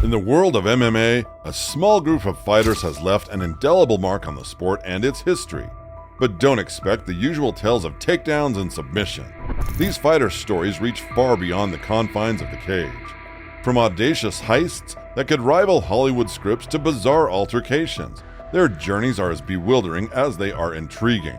In the world of MMA, a small group of fighters has left an indelible mark on the sport and its history. But don't expect the usual tales of takedowns and submission. These fighters' stories reach far beyond the confines of the cage. From audacious heists that could rival Hollywood scripts to bizarre altercations, their journeys are as bewildering as they are intriguing.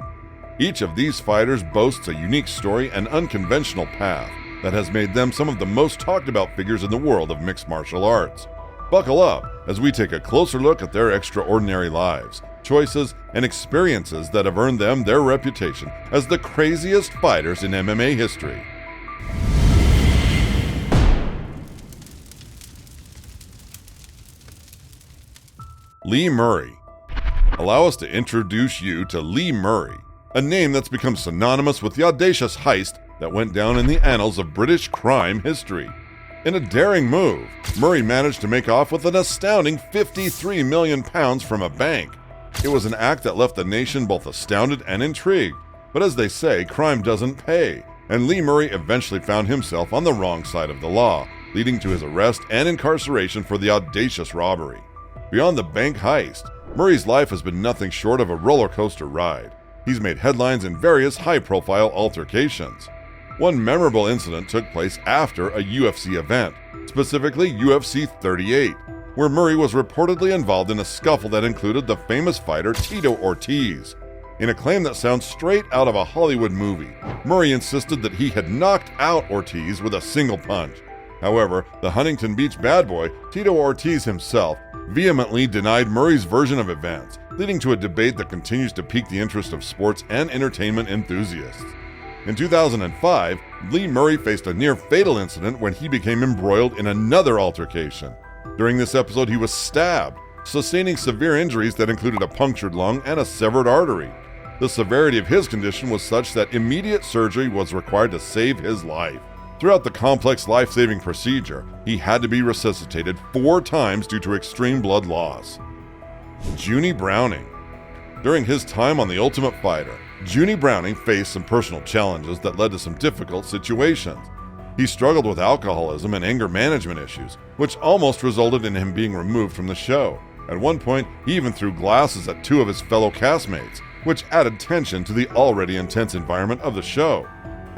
Each of these fighters boasts a unique story and unconventional path that has made them some of the most talked about figures in the world of mixed martial arts. Buckle up as we take a closer look at their extraordinary lives, choices, and experiences that have earned them their reputation as the craziest fighters in MMA history. Lee Murray. Allow us to introduce you to Lee Murray, a name that's become synonymous with the audacious heist that went down in the annals of British crime history. In a daring move, Murray managed to make off with an astounding £53 million from a bank. It was an act that left the nation both astounded and intrigued. But as they say, crime doesn't pay, and Lee Murray eventually found himself on the wrong side of the law, leading to his arrest and incarceration for the audacious robbery. Beyond the bank heist, Murray's life has been nothing short of a roller coaster ride. He's made headlines in various high-profile altercations. One memorable incident took place after a UFC event, specifically UFC 38, where Murray was reportedly involved in a scuffle that included the famous fighter Tito Ortiz. In a claim that sounds straight out of a Hollywood movie, Murray insisted that he had knocked out Ortiz with a single punch. However, the Huntington Beach bad boy, Tito Ortiz himself, vehemently denied Murray's version of events, leading to a debate that continues to pique the interest of sports and entertainment enthusiasts. In 2005, Lee Murray faced a near-fatal incident when he became embroiled in another altercation. During this episode, he was stabbed, sustaining severe injuries that included a punctured lung and a severed artery. The severity of his condition was such that immediate surgery was required to save his life. Throughout the complex life-saving procedure, he had to be resuscitated 4 times due to extreme blood loss. Junie Browning. During his time on The Ultimate Fighter, Junie Browning faced some personal challenges that led to some difficult situations. He struggled with alcoholism and anger management issues, which almost resulted in him being removed from the show. At one point, he even threw glasses at 2 of his fellow castmates, which added tension to the already intense environment of the show.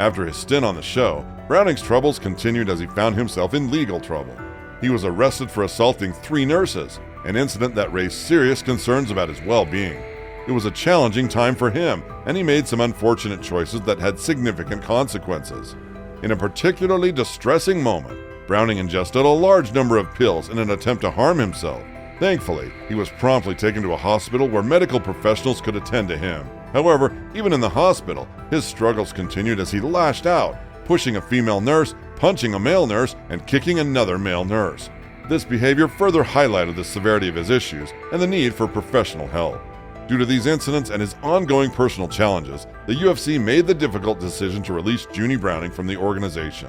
After his stint on the show, Browning's troubles continued as he found himself in legal trouble. He was arrested for assaulting 3 nurses, an incident that raised serious concerns about his well-being. It was a challenging time for him, and he made some unfortunate choices that had significant consequences. In a particularly distressing moment, Browning ingested a large number of pills in an attempt to harm himself. Thankfully, he was promptly taken to a hospital where medical professionals could attend to him. However, even in the hospital, his struggles continued as he lashed out, pushing a female nurse, punching a male nurse, and kicking another male nurse. This behavior further highlighted the severity of his issues and the need for professional help. Due to these incidents and his ongoing personal challenges, the UFC made the difficult decision to release Junie Browning from the organization.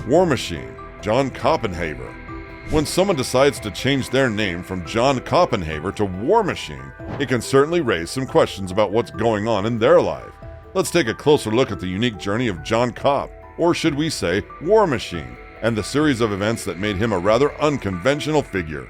War Machine, John Koppenhaver. When someone decides to change their name from John Koppenhaver to War Machine, it can certainly raise some questions about what's going on in their life. Let's take a closer look at the unique journey of John Kopp, or should we say War Machine, and the series of events that made him a rather unconventional figure.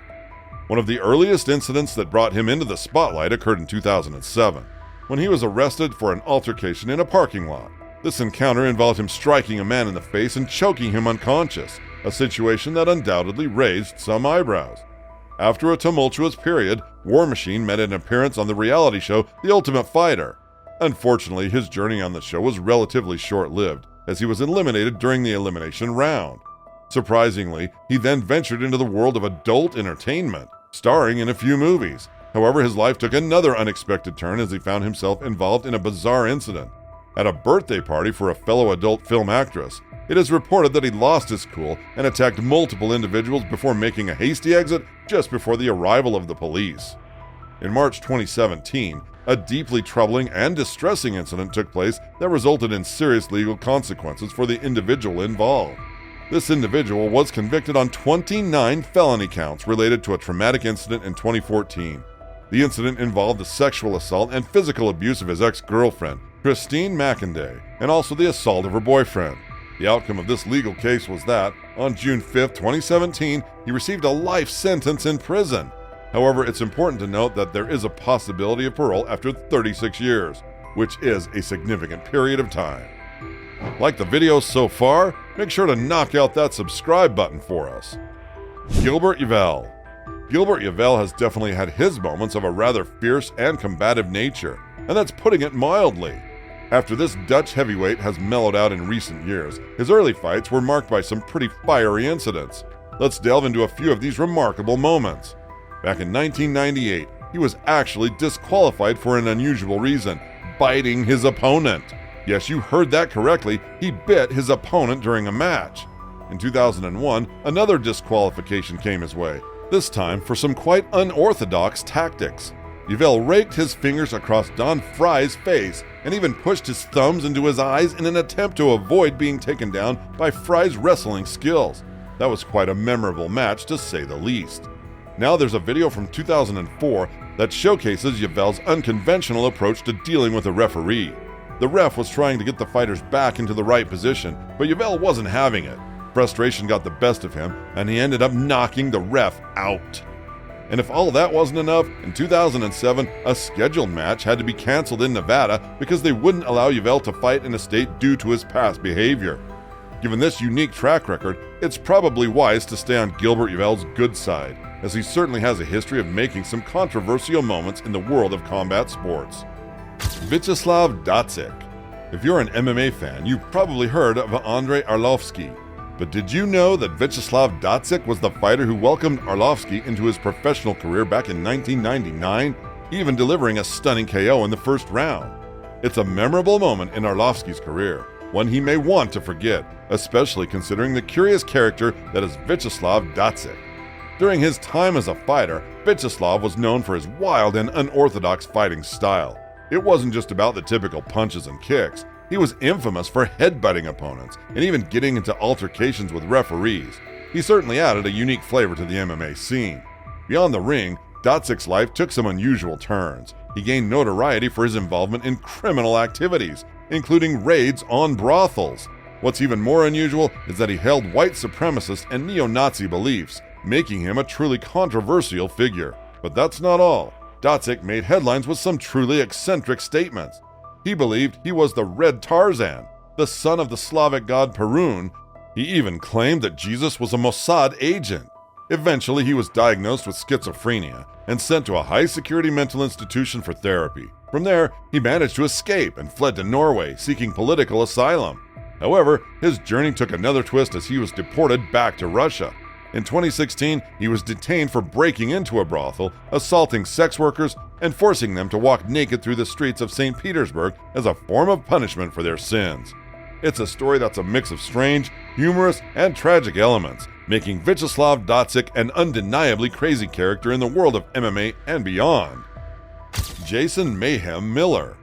One of the earliest incidents that brought him into the spotlight occurred in 2007, when he was arrested for an altercation in a parking lot. This encounter involved him striking a man in the face and choking him unconscious, a situation that undoubtedly raised some eyebrows. After a tumultuous period, War Machine made an appearance on the reality show The Ultimate Fighter. Unfortunately, his journey on the show was relatively short-lived, as he was eliminated during the elimination round. Surprisingly, he then ventured into the world of adult entertainment, starring in a few movies. However, his life took another unexpected turn as he found himself involved in a bizarre incident. At a birthday party for a fellow adult film actress, it is reported that he lost his cool and attacked multiple individuals before making a hasty exit just before the arrival of the police. In March 2017, a deeply troubling and distressing incident took place that resulted in serious legal consequences for the individual involved. This individual was convicted on 29 felony counts related to a traumatic incident in 2014. The incident involved the sexual assault and physical abuse of his ex-girlfriend, Christine McInday, and also the assault of her boyfriend. The outcome of this legal case was that, On June 5, 2017, he received a life sentence in prison. However, it's important to note that there is a possibility of parole after 36 years, which is a significant period of time. Like the video so far? Make sure to knock out that subscribe button for us. Gilbert Yvel. Gilbert Yvel has definitely had his moments of a rather fierce and combative nature, and that's putting it mildly. After this Dutch heavyweight has mellowed out in recent years, his early fights were marked by some pretty fiery incidents. Let's delve into a few of these remarkable moments. Back in 1998, he was actually disqualified for an unusual reason: biting his opponent. Yes, you heard that correctly, he bit his opponent during a match. In 2001, another disqualification came his way, this time for some quite unorthodox tactics. Yvel raked his fingers across Don Frye's face and even pushed his thumbs into his eyes in an attempt to avoid being taken down by Frye's wrestling skills. That was quite a memorable match, to say the least. Now there's a video from 2004 that showcases Yvel's unconventional approach to dealing with a referee. The ref was trying to get the fighters back into the right position, but Yvel wasn't having it. Frustration got the best of him, and he ended up knocking the ref out. And if all that wasn't enough, in 2007, a scheduled match had to be canceled in Nevada because they wouldn't allow Yvel to fight in a state due to his past behavior. Given this unique track record, it's probably wise to stay on Gilbert Yvel's good side, as he certainly has a history of making some controversial moments in the world of combat sports. Vyacheslav Datsyuk. If you're an MMA fan, you've probably heard of Andrei Arlovsky. But did you know that Vyacheslav Datsyuk was the fighter who welcomed Arlovsky into his professional career back in 1999, even delivering a stunning KO in the first round? It's a memorable moment in Arlovsky's career, one he may want to forget, especially considering the curious character that is Vyacheslav Datsyuk. During his time as a fighter, Vyacheslav was known for his wild and unorthodox fighting style. It wasn't just about the typical punches and kicks. He was infamous for headbutting opponents and even getting into altercations with referees. He certainly added a unique flavor to the MMA scene. Beyond the ring, Datsyuk's life took some unusual turns. He gained notoriety for his involvement in criminal activities, including raids on brothels. What's even more unusual is that he held white supremacist and neo-Nazi beliefs, making him a truly controversial figure. But that's not all. Datsyuk made headlines with some truly eccentric statements. He believed he was the Red Tarzan, the son of the Slavic god Perun. He even claimed that Jesus was a Mossad agent. Eventually, he was diagnosed with schizophrenia and sent to a high-security mental institution for therapy. From there, he managed to escape and fled to Norway, seeking political asylum. However, his journey took another twist as he was deported back to Russia. In 2016, he was detained for breaking into a brothel, assaulting sex workers, and forcing them to walk naked through the streets of St. Petersburg as a form of punishment for their sins. It's a story that's a mix of strange, humorous, and tragic elements, making Vyacheslav Datsyuk an undeniably crazy character in the world of MMA and beyond. Jason Mayhem Miller.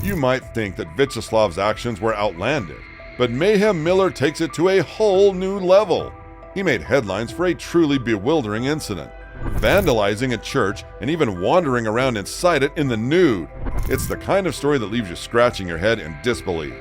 You might think that Vyacheslav's actions were outlandish, but Mayhem Miller takes it to a whole new level. He made headlines for a truly bewildering incident, vandalizing a church and even wandering around inside it in the nude. It's the kind of story that leaves you scratching your head in disbelief.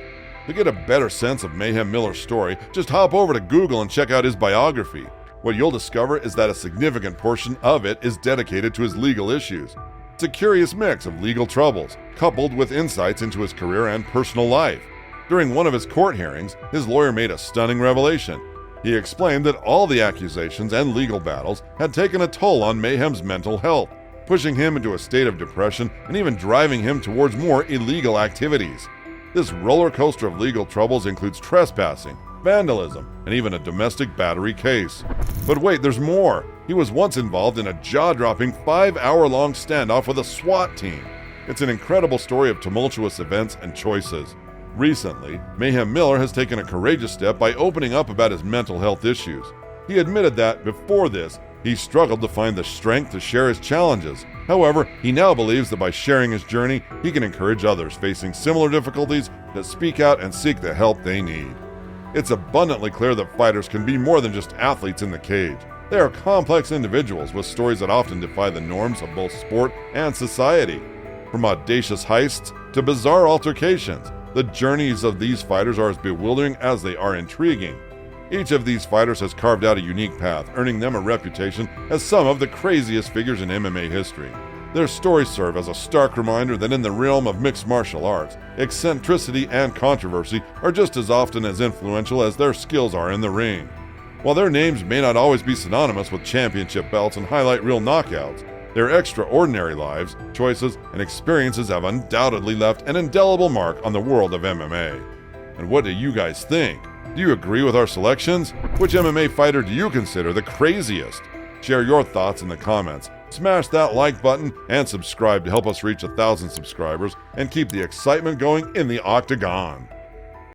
To get a better sense of Mayhem Miller's story, just hop over to Google and check out his biography. What you'll discover is that a significant portion of it is dedicated to his legal issues. It's a curious mix of legal troubles, coupled with insights into his career and personal life. During one of his court hearings, his lawyer made a stunning revelation. He explained that all the accusations and legal battles had taken a toll on Mayhem's mental health, pushing him into a state of depression and even driving him towards more illegal activities. This roller coaster of legal troubles includes trespassing, vandalism, and even a domestic battery case. But wait, there's more. He was once involved in a jaw-dropping 5-hour-long standoff with a SWAT team. It's an incredible story of tumultuous events and choices. Recently, Mayhem Miller has taken a courageous step by opening up about his mental health issues. He admitted that, before this, he struggled to find the strength to share his challenges. However, he now believes that by sharing his journey, he can encourage others facing similar difficulties to speak out and seek the help they need. It's abundantly clear that fighters can be more than just athletes in the cage. They are complex individuals with stories that often defy the norms of both sport and society. From audacious heists to bizarre altercations, the journeys of these fighters are as bewildering as they are intriguing. Each of these fighters has carved out a unique path, earning them a reputation as some of the craziest figures in MMA history. Their stories serve as a stark reminder that in the realm of mixed martial arts, eccentricity and controversy are just as often as influential as their skills are in the ring. While their names may not always be synonymous with championship belts and highlight real knockouts, their extraordinary lives, choices, and experiences have undoubtedly left an indelible mark on the world of MMA. And what do you guys think? Do you agree with our selections? Which MMA fighter do you consider the craziest? Share your thoughts in the comments. Smash that like button and subscribe to help us reach 1,000 subscribers and keep the excitement going in the octagon.